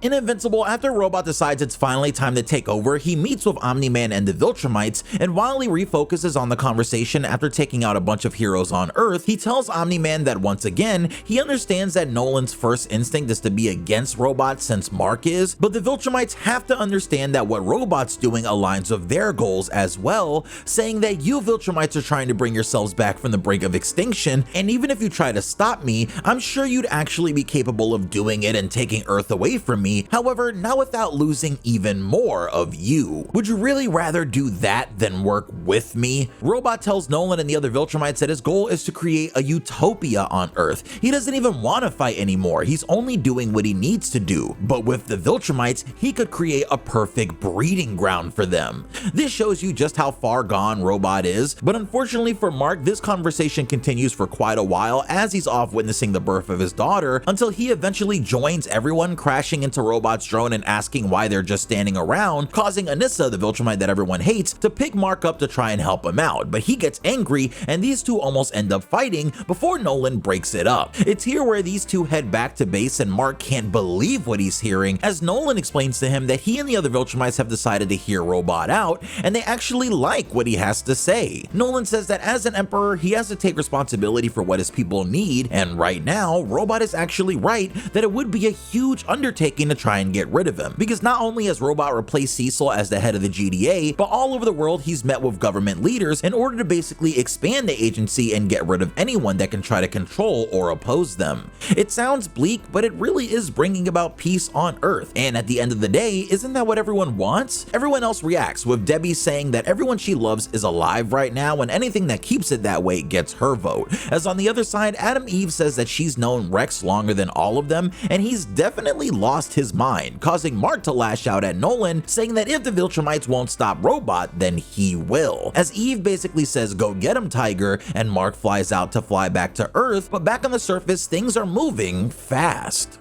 In Invincible, after Robot decides it's finally time to take over, he meets with Omni Man and the Viltrumites, and while he refocuses on the conversation after taking out a bunch of heroes on Earth, he tells Omni Man that once again, he understands that Nolan's first instinct is to be against Robot since Mark is, but the Viltrumites have to understand that what Robot's doing aligns with their goals as well, saying that you Viltrumites are trying to bring yourselves back from the brink of extinction, and even if you try to stop me, I'm sure you'd actually be capable of doing it and taking Earth away from me. However, not without losing even more of you. Would you really rather do that than work with me? Robot tells Nolan and the other Viltrumites that his goal is to create a utopia on Earth. He doesn't even want to fight anymore, he's only doing what he needs to do. But with the Viltrumites, he could create a perfect breeding ground for them. This shows you just how far gone Robot is, but unfortunately for Mark, this conversation continues for quite a while as he's off witnessing the birth of his daughter, until he eventually joins everyone crashing into Robot's drone and asking why they're just standing around, causing Anissa, the Viltrumite that everyone hates, to pick Mark up to try and help him out, but he gets angry and these two almost end up fighting before Nolan breaks it up. It's here where these two head back to base and Mark can't believe what he's hearing as Nolan explains to him that he and the other Viltrumites have decided to hear Robot out and they actually like what he has to say. Nolan says that as an emperor, he has to take responsibility for what his people need, and right now, Robot is actually right that it would be a huge undertaking to try and get rid of him, because not only has Robot replaced Cecil as the head of the GDA, but all over the world he's met with government leaders in order to basically expand the agency and get rid of anyone that can try to control or oppose them. It sounds bleak, but it really is bringing about peace on Earth, and at the end of the day, isn't that what everyone wants? Everyone else reacts, with Debbie saying that everyone she loves is alive right now and anything that keeps it that way gets her vote. As on the other side, Adam Eve says that she's known Rex longer than all of them, and he's definitely lost his mind, causing Mark to lash out at Nolan, saying that if the Viltrumites won't stop Robot, then he will. As Eve basically says, "Go get him, Tiger," and Mark flies out to fly back to Earth, but back on the surface, things are moving fast.